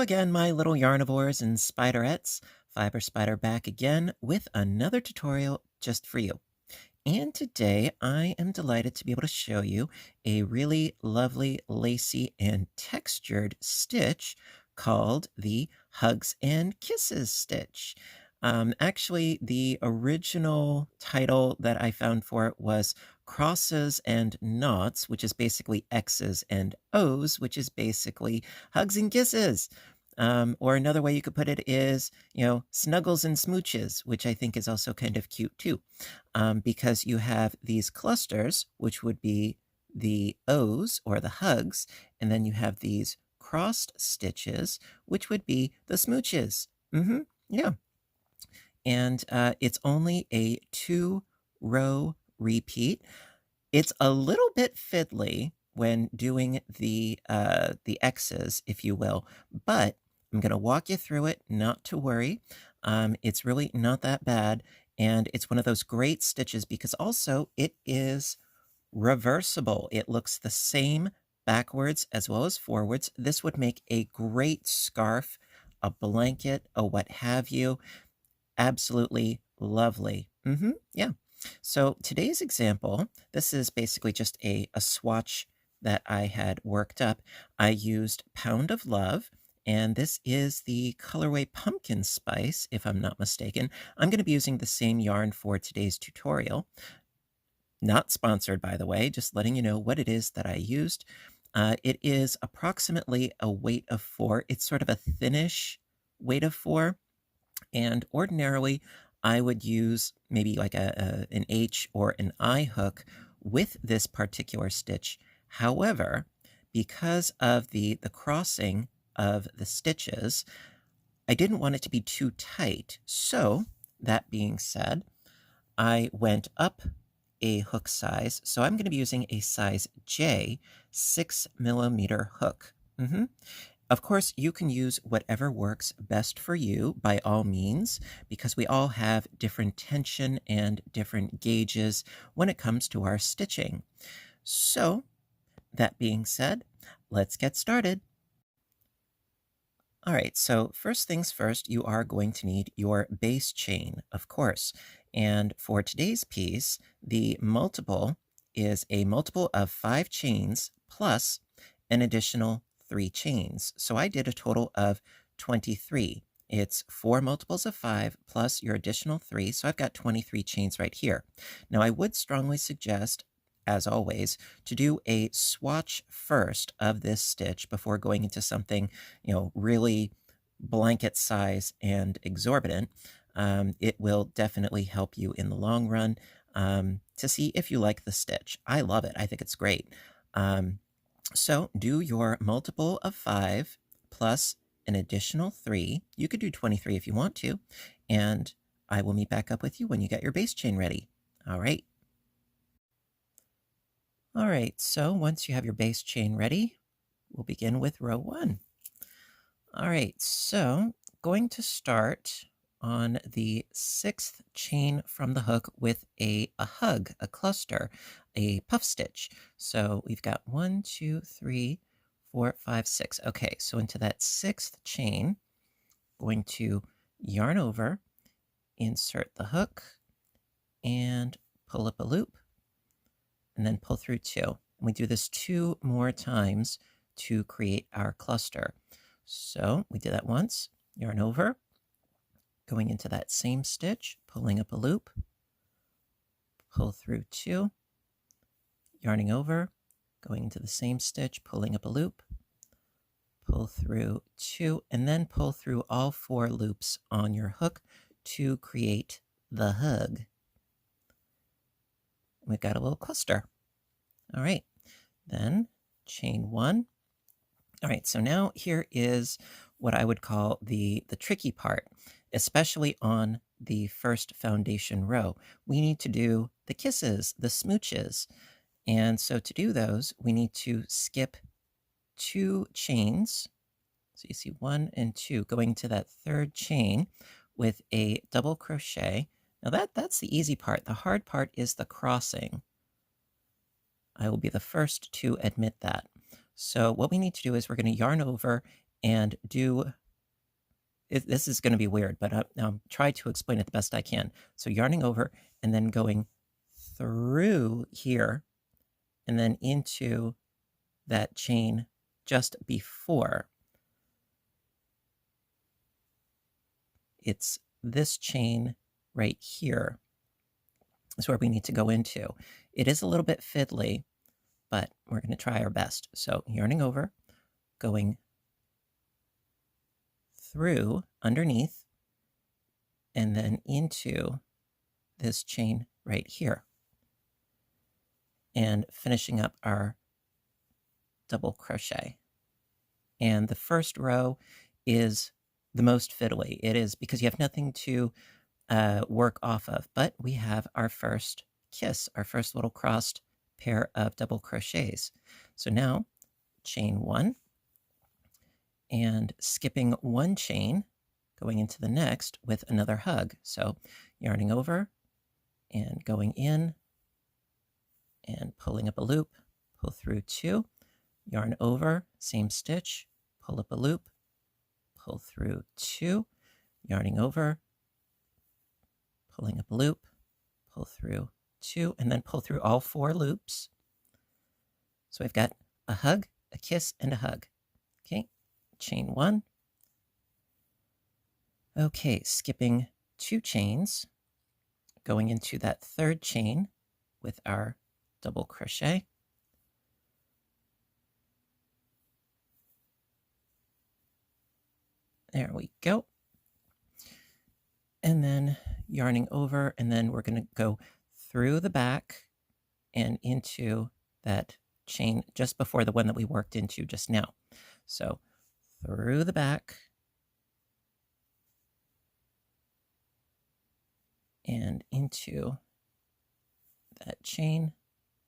again, my little yarnivores and spiderettes. Fiber Spider back again with another tutorial just for you. And today I am delighted to be able to show you a really lovely, lacy, and textured stitch called the Hugs and Kisses stitch. Actually, the original title that I found for it was Crosses and Knots, which is basically X's and O's, which is basically Hugs and Kisses. Or another way you could put it is, snuggles and smooches, which I think is also kind of cute too, because you have these clusters, which would be the O's or the hugs, and then you have these crossed stitches, which would be the smooches. Yeah. And it's only a 2-row repeat. It's a little bit fiddly when doing the X's, if you will, but I'm going to walk you through it, not to worry. It's really not that bad, and it's one of those great stitches because also it is reversible. It looks the same backwards as well as forwards. This would make a great scarf, a blanket, a what have you. Absolutely lovely. Yeah. So today's example, this is basically just a swatch that I had worked up. I used Pound of Love, and this is the colorway Pumpkin Spice, if I'm not mistaken. I'm going to be using the same yarn for today's tutorial. Not sponsored, by the way, just letting you know what it is that I used. It is approximately a weight of 4. It's sort of a thinnish weight of 4. And ordinarily, I would use maybe like an H or an I hook with this particular stitch. However, because of the crossing of the stitches, I didn't want it to be too tight. So that being said, I went up a hook size. So I'm going to be using a size J 6mm hook. Of course, you can use whatever works best for you by all means, because we all have different tension and different gauges when it comes to our stitching. So, that being said, let's get started. All right, so first things first, you are going to need your base chain, of course. And for today's piece, the multiple is a multiple of 5 chains plus an additional 3 chains. So I did a total of 23. It's 4 multiples of 5 plus your additional 3, so I've got 23 chains right here. Now I would strongly suggest, as always, to do a swatch first of this stitch before going into something, really blanket size and exorbitant. It will definitely help you in the long run to see if you like the stitch. I love it. I think it's great. So do your multiple of 5 plus an additional 3. You could do 23 if you want to, and I will meet back up with you when you get your base chain ready. All right. All right, so once you have your base chain ready, we'll begin with row 1. All right, so going to start on the 6th chain from the hook with a hug, a cluster, a puff stitch. So we've got 1, 2, 3, 4, 5, 6. Okay, so into that 6th chain, going to yarn over, insert the hook, and pull up a loop, and then pull through 2. And we do this 2 more times to create our cluster. So we did that once, yarn over, going into that same stitch, pulling up a loop, pull through 2, yarning over, going into the same stitch, pulling up a loop, pull through 2, and then pull through all 4 loops on your hook to create the hug. We've got a little cluster. All right, then chain 1. All right, so now here is what I would call the tricky part, especially on the first foundation row. We need to do the kisses, the smooches. And so to do those, we need to skip 2 chains. So you see 1 and 2 going to that 3rd chain with a double crochet. Now that's the easy part. The hard part is the crossing. I will be the first to admit that. So what we need to do is we're going to yarn over and this is going to be weird, but I'll try to explain it the best I can. So yarning over and then going through here and then into that chain just before. It's this chain right here is where we need to go into. It is a little bit fiddly, but we're going to try our best. So yarning over, going through underneath, and then into this chain right here, and finishing up our double crochet. And the first row is the most fiddly. It is because you have nothing to work off of, but we have our first kiss, our first little crossed pair of double crochets. So now chain one and skipping one chain, going into the next with another hug. So yarning over and going in and pulling up a loop, pull through two, yarn over, same stitch, pull up a loop, pull through two, yarning over, pulling up a loop, pull through two, and then pull through all four loops. So we've got a hug, a kiss, and a hug. Okay, chain one. Okay, skipping two chains, going into that third chain with our double crochet. There we go. And then yarning over, and then we're going to go through the back and into that chain just before the one that we worked into just now. So through the back and into that chain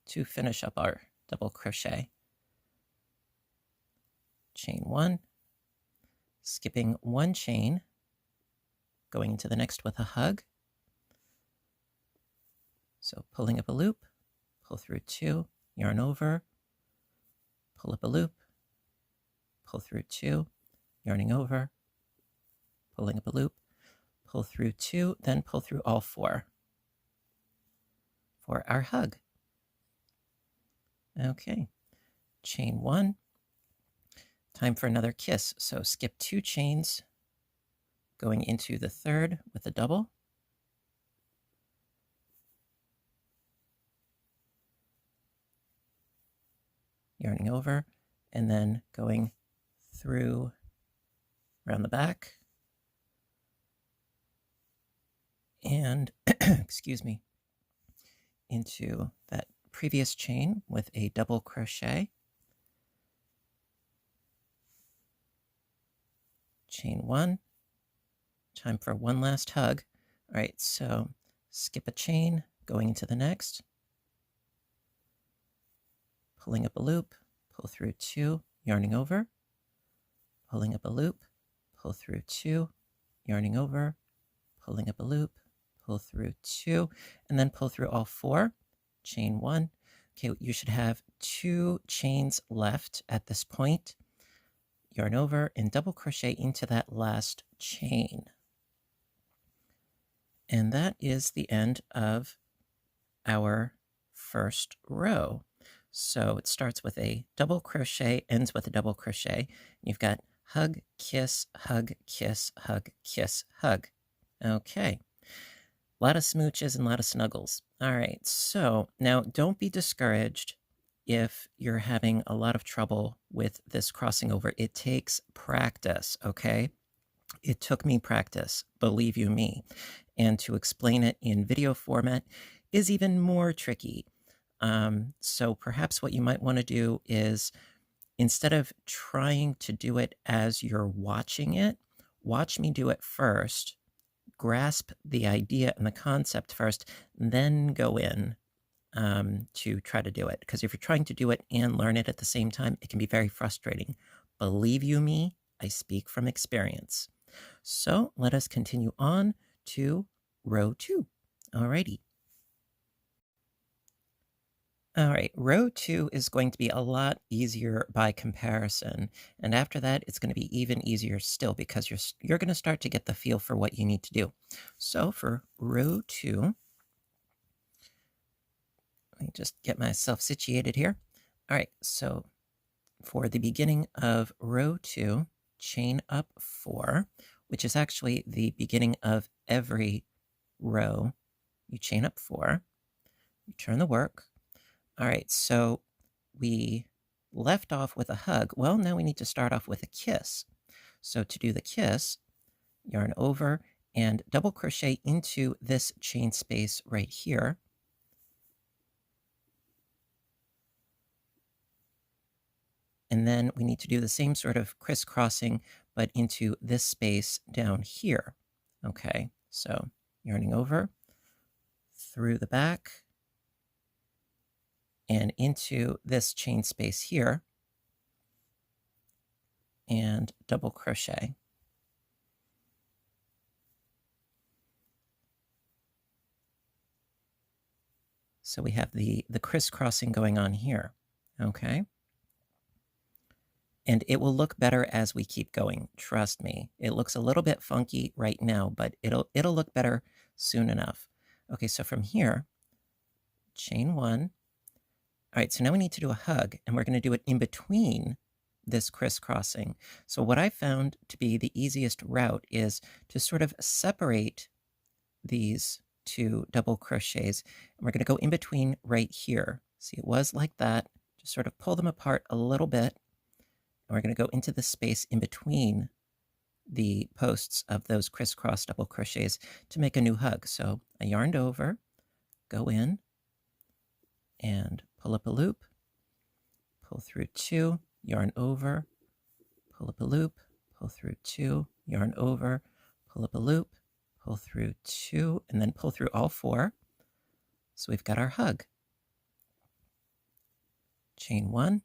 to finish up our double crochet. Chain one, skipping one chain, going into the next with a hug. So pulling up a loop, pull through two, yarn over, pull up a loop, pull through two, yarning over, pulling up a loop, pull through two, then pull through all four for our hug. Okay, chain one, time for another kiss. So skip two chains, going into the third with a double. Yarning over, and then going through around the back. And, excuse me, into that previous chain with a double crochet. Chain one, time for one last hug. All right, so skip a chain, going into the next, pulling up a loop, pull through two, yarning over, pulling up a loop, pull through two, yarning over, pulling up a loop, pull through two, and then pull through all four, chain one. Okay, you should have two chains left at this point. Yarn over and double crochet into that last chain. And that is the end of our first row. So it starts with a double crochet, ends with a double crochet. You've got hug, kiss, hug, kiss, hug, kiss, hug. Okay. A lot of smooches and a lot of snuggles. All right, so now don't be discouraged if you're having a lot of trouble with this crossing over. It takes practice, okay? It took me practice, believe you me. And to explain it in video format is even more tricky. So perhaps what you might want to do is, instead of trying to do it as you're watching it, watch me do it first, grasp the idea and the concept first, then go in to try to do it. Because if you're trying to do it and learn it at the same time, it can be very frustrating. Believe you me, I speak from experience. So let us continue on to row two. Alrighty. All right, row 2 is going to be a lot easier by comparison, and after that, it's going to be even easier still because you're going to start to get the feel for what you need to do. So for row 2, let me just get myself situated here. All right, so for the beginning of row 2, chain up 4, which is actually the beginning of every row. You chain up 4, you turn the work. All right, so we left off with a hug. Well, now we need to start off with a kiss. So to do the kiss, yarn over and double crochet into this chain space right here. And then we need to do the same sort of crisscrossing, but into this space down here. Okay, so yarning over, through the back, and into this chain space here, and double crochet. So we have the crisscrossing going on here, okay? And it will look better as we keep going, trust me. It looks a little bit funky right now, but it'll look better soon enough. Okay, so from here, chain 1. All right, so now we need to do a hug, and we're going to do it in between this crisscrossing. So what I found to be the easiest route is to sort of separate these two double crochets, and we're going to go in between right here. See, it was like that. Just sort of pull them apart a little bit, and we're going to go into the space in between the posts of those crisscross double crochets to make a new hug. So I yarned over, go in, and pull up a loop, pull through 2, yarn over, pull up a loop, pull through 2, yarn over, pull up a loop, pull through 2, and then pull through all 4. So we've got our hug. Chain 1.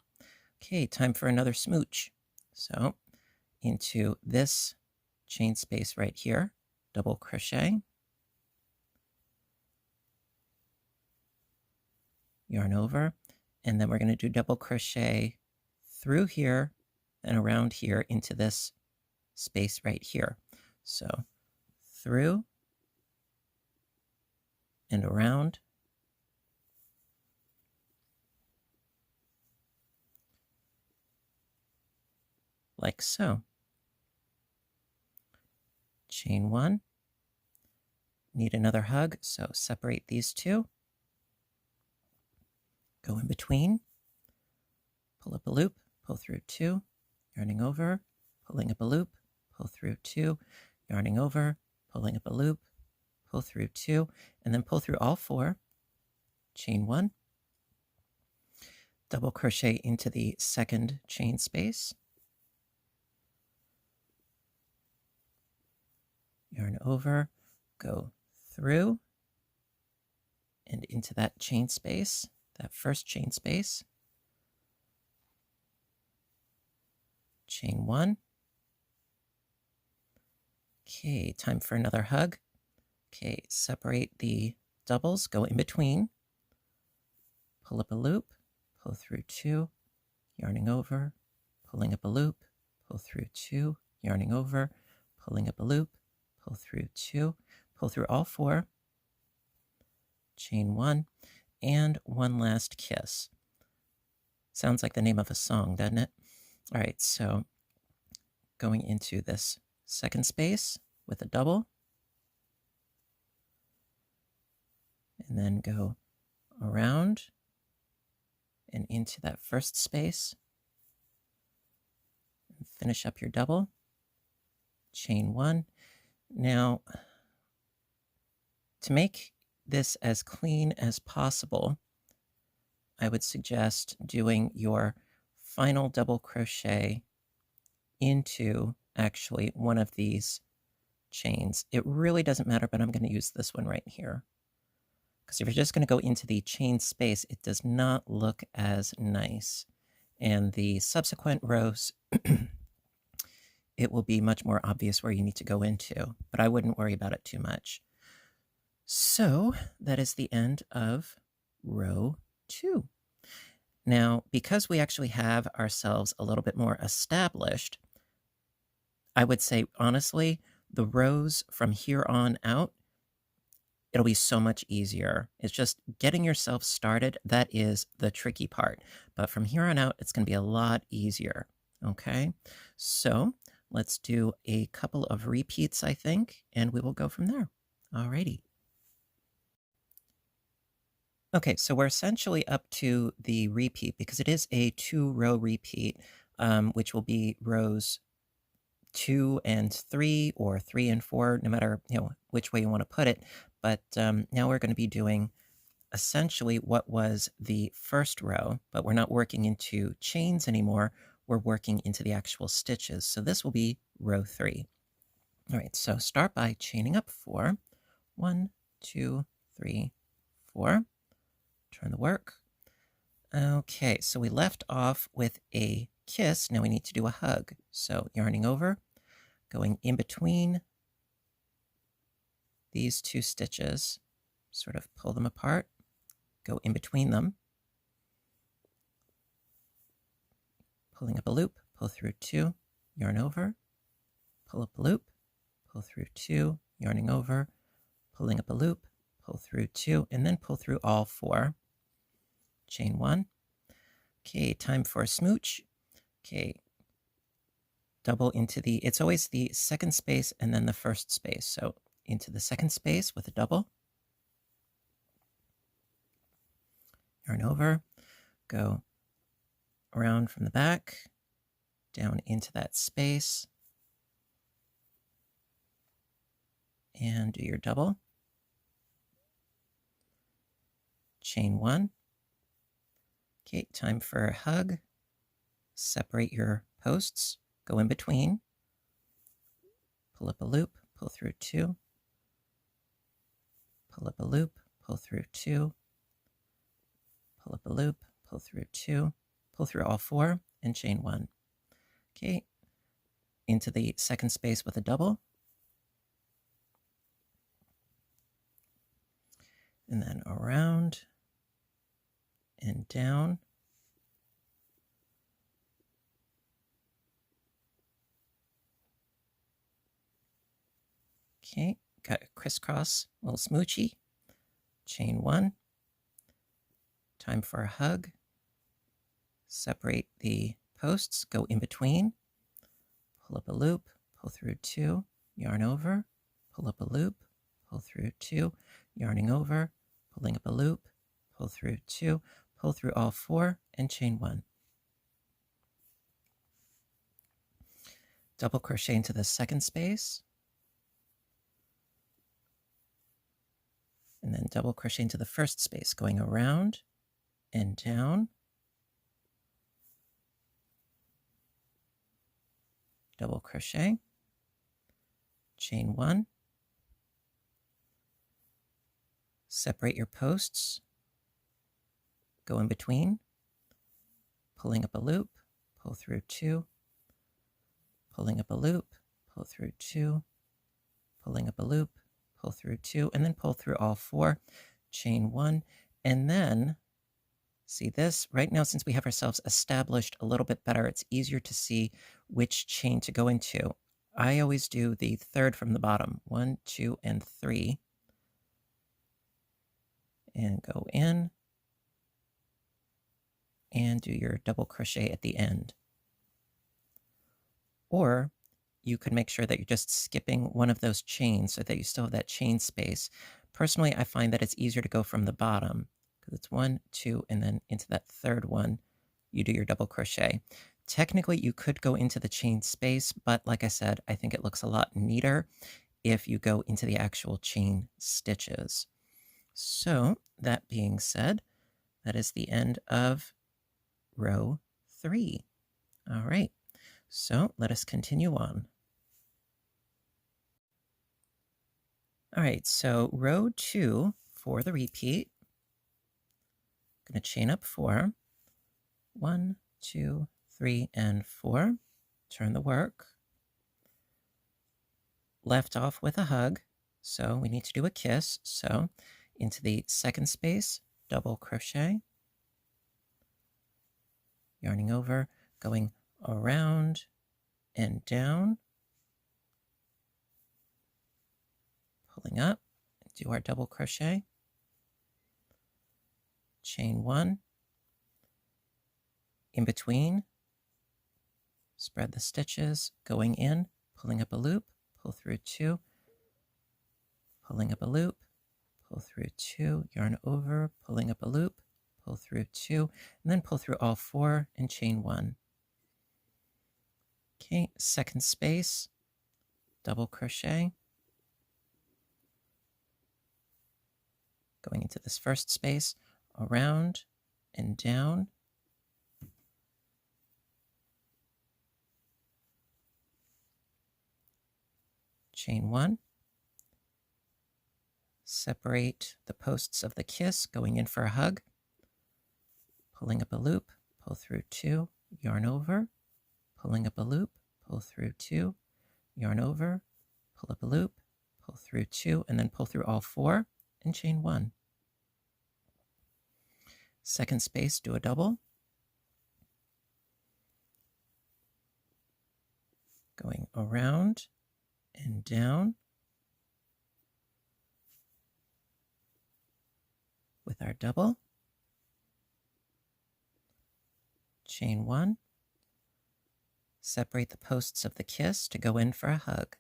Okay, time for another smooch. So into this chain space right here, double crochet, yarn over, and then we're going to do double crochet through here and around here into this space right here. So through and around, like so. Chain 1, need another hug, so separate these two, go in between, pull up a loop, pull through 2, yarning over, pulling up a loop, pull through 2, yarning over, pulling up a loop, pull through 2, and then pull through all 4, chain 1, double crochet into the second chain space, yarn over, go through and into that chain space, that first chain space, chain 1. Okay, time for another hug. Okay, separate the doubles, go in between, pull up a loop, pull through 2, yarning over, pulling up a loop, pull through 2, yarning over, pulling up a loop, pull through 2, pull through all 4, chain 1, and one last kiss. Sounds like the name of a song, doesn't it? All right, so going into this second space with a double, and then go around and into that first space, and finish up your double, chain 1. Now, to make this as clean as possible, I would suggest doing your final double crochet into actually one of these chains. It really doesn't matter, but I'm going to use this one right here. Because if you're just going to go into the chain space, it does not look as nice. And the subsequent rows, it will be much more obvious where you need to go into, but I wouldn't worry about it too much. So that is the end of row 2. Now, because we actually have ourselves a little bit more established, I would say, honestly, the rows from here on out, it'll be so much easier. It's just getting yourself started. That is the tricky part. But from here on out, it's going to be a lot easier. Okay. So let's do a couple of repeats, I think, and we will go from there. Alrighty. Okay, so we're essentially up to the repeat because it is a 2-row repeat, which will be rows 2 and 3 or 3 and 4, no matter which way you want to put it. But now we're going to be doing essentially what was the first row, but we're not working into chains anymore. We're working into the actual stitches. So this will be row 3. All right, so start by chaining up 4. 1, 2, 3, 4. Turn the work. Okay, so we left off with a kiss. Now we need to do a hug. So yarning over, going in between these 2 stitches, sort of pull them apart, go in between them, pulling up a loop, pull through 2, yarn over, pull up a loop, pull through 2, yarning over, pulling up a loop, pull through 2, and then pull through all 4. Chain 1. Okay, time for a smooch. Okay, double into it's always the second space and then the first space. So into the second space with a double. Yarn over, go around from the back, down into that space, and do your double. Chain 1. Okay, time for a hug. Separate your posts, go in between, pull up a loop, pull through 2, pull up a loop, pull through 2, pull up a loop, pull through 2, pull through all 4, and chain 1. Okay, into the second space with a double, and then around and down. Okay, got a crisscross, little smoochy. Chain 1. Time for a hug. Separate the posts, go in between, pull up a loop, pull through 2, yarn over, pull up a loop, pull through 2, yarning over, pulling up a loop, pull through 2, pull through all 4, and chain 1. Double crochet into the second space, and then double crochet into the first space, going around and down, double crochet, chain 1, separate your posts, go in between, pulling up a loop, pull through 2, pulling up a loop, pull through 2, pulling up a loop, pull through 2, and then pull through all 4, chain 1, and then see this right now, since we have ourselves established a little bit better, it's easier to see which chain to go into. I always do the third from the bottom, 1, 2, and 3, and go in and do your double crochet at the end. Or you could make sure that you're just skipping one of those chains so that you still have that chain space. Personally, I find that it's easier to go from the bottom because it's 1, 2, and then into that third one, you do your double crochet. Technically, you could go into the chain space, but like I said, I think it looks a lot neater if you go into the actual chain stitches. So that being said, that is the end of row 3. All right, so let us continue on. All right, so row 2 for the repeat. I'm going to chain up 4. 1, 2, 3, and 4. Turn the work. Left off with a hug, so we need to do a kiss. So into the second space, double crochet, yarning over, going around and down, pulling up, do our double crochet, chain 1, in between, spread the stitches, going in, pulling up a loop, pull through 2, pulling up a loop, pull through 2, yarn over, pulling up a loop, pull through 2, and then pull through all 4 and chain 1. Okay, second space, double crochet, going into this first space, around and down, chain 1, separate the posts of the kiss, going in for a hug, pulling up a loop, pull through 2, yarn over, pulling up a loop, pull through 2, yarn over, pull up a loop, pull through 2, and then pull through all 4 and chain 1. Second space, do a double, going around and down with our double, chain 1, separate the posts of the kiss to go in for a hug.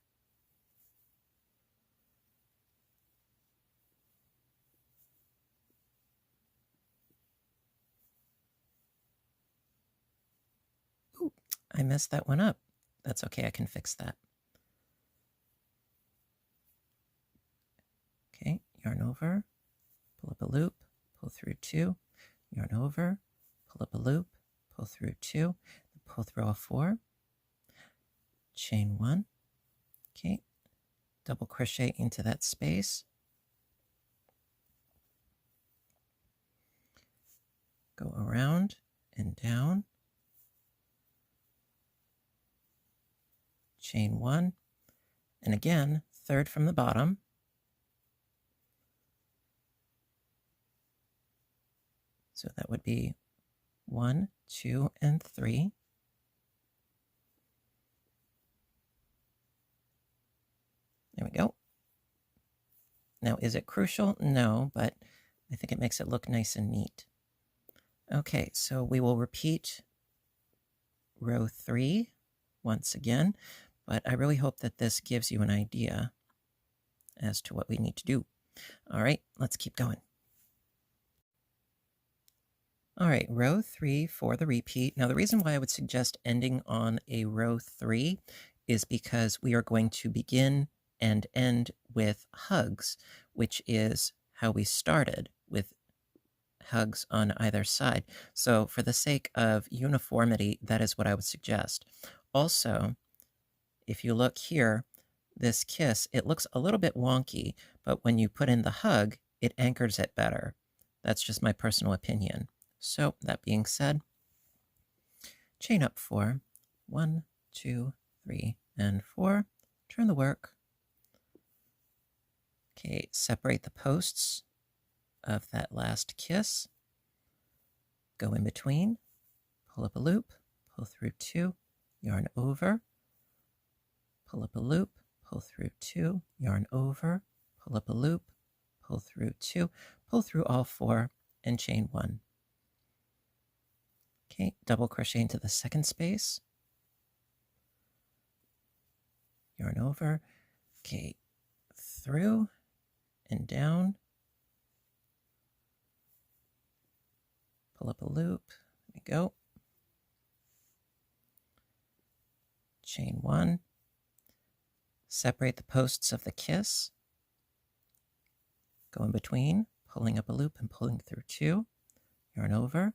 Ooh, I messed that one up. That's okay, I can fix that. Okay, yarn over, pull up a loop, pull through 2, yarn over, pull up a loop, pull through 2, pull through all 4, chain 1, okay, double crochet into that space, go around and down, chain 1, and again, third from the bottom, so that would be 1, 2, and 3. There we go. Now, is it crucial? No, but I think it makes it look nice and neat. Okay, so we will repeat row 3 once again, but I really hope that this gives you an idea as to what we need to do. All right, let's keep going. All right, row 3 for the repeat. Now, the reason why I would suggest ending on a row 3 is because we are going to begin and end with hugs, which is how we started, with hugs on either side. So for the sake of uniformity, that is what I would suggest. Also, if you look here, this kiss, it looks a little bit wonky, but when you put in the hug, it anchors it better. That's just my personal opinion. So that being said, chain up 4, 1, 2, 3, and 4, turn the work. Okay, separate the posts of that last kiss, go in between, pull up a loop, pull through 2, yarn over, pull up a loop, pull through 2, yarn over, pull up a loop, pull through 2, pull through all 4, and chain 1. Okay, double crochet into the second space, yarn over, okay, through and down, pull up a loop, there we go, chain 1, separate the posts of the kiss, go in between, pulling up a loop and pulling through 2, yarn over,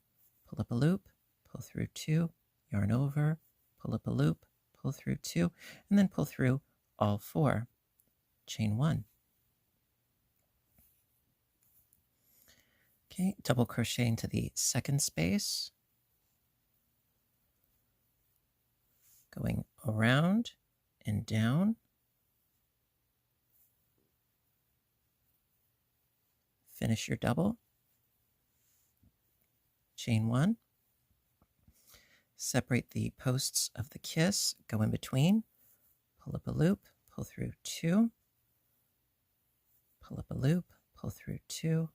pull up a loop, pull through 2, yarn over, pull up a loop, pull through 2, and then pull through all 4, chain 1. Okay, double crochet into the second space, going around and down, finish your double, chain 1, separate the posts of the kiss, go in between, pull up a loop, pull through 2, pull up a loop, pull through 2,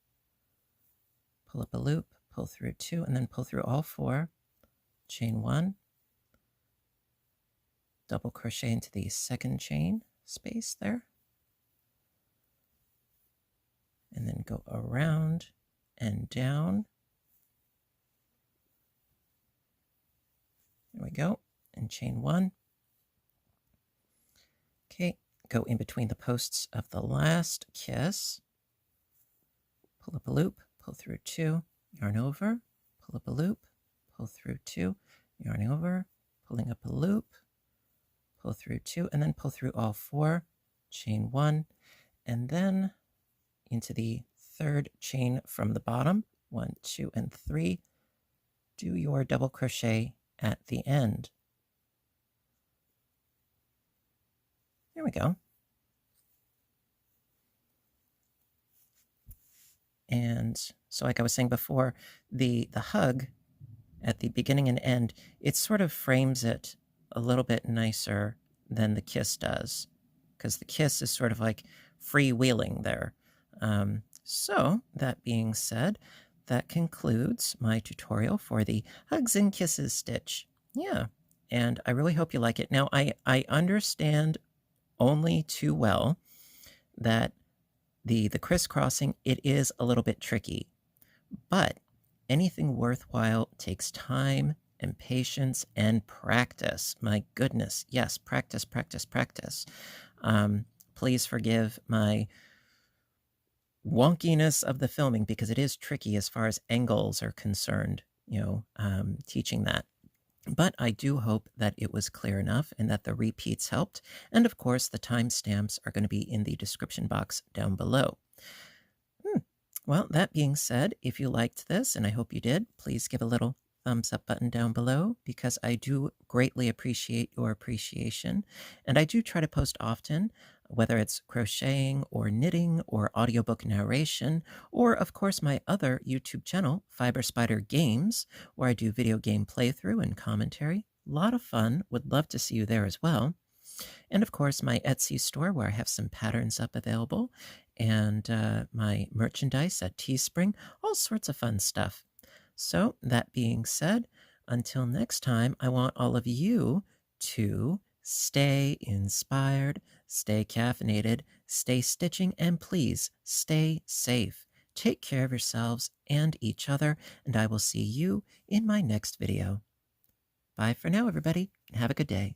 pull up a loop, pull through 2, and then pull through all 4, chain 1, double crochet into the second chain space there, and then go around and down. There we go, and chain 1. Okay, go in between the posts of the last kiss, pull up a loop, pull through 2, yarn over, pull up a loop, pull through 2, yarn over, pulling up a loop, pull through 2, and then pull through all 4, chain 1, and then into the third chain from the bottom, 1, 2, and 3, do your double crochet at the end. There we go. And so like I was saying before, the hug at the beginning and end, it sort of frames it a little bit nicer than the kiss does, because the kiss is sort of like freewheeling there. So that being said, that concludes my tutorial for the Hugs and Kisses stitch. Yeah, and I really hope you like it. Now, I understand only too well that the crisscrossing, it is a little bit tricky, but anything worthwhile takes time and patience and practice. My goodness, yes, practice, practice, practice. Please forgive my wonkiness of the filming because it is tricky as far as angles are concerned, teaching that. But I do hope that it was clear enough and that the repeats helped. And of course, the timestamps are going to be in the description box down below. Well, that being said, if you liked this, and I hope you did, please give a little thumbs up button down below because I do greatly appreciate your appreciation. And I do try to post often, whether it's crocheting or knitting or audiobook narration, or of course my other YouTube channel, Fiber Spider Games, where I do video game playthrough and commentary. A lot of fun. Would love to see you there as well. And of course, my Etsy store where I have some patterns up available, and my merchandise at Teespring, all sorts of fun stuff. So that being said, until next time, I want all of you to stay inspired, stay caffeinated, stay stitching, and please stay safe. Take care of yourselves and each other, and I will see you in my next video. Bye for now, everybody. Have a good day.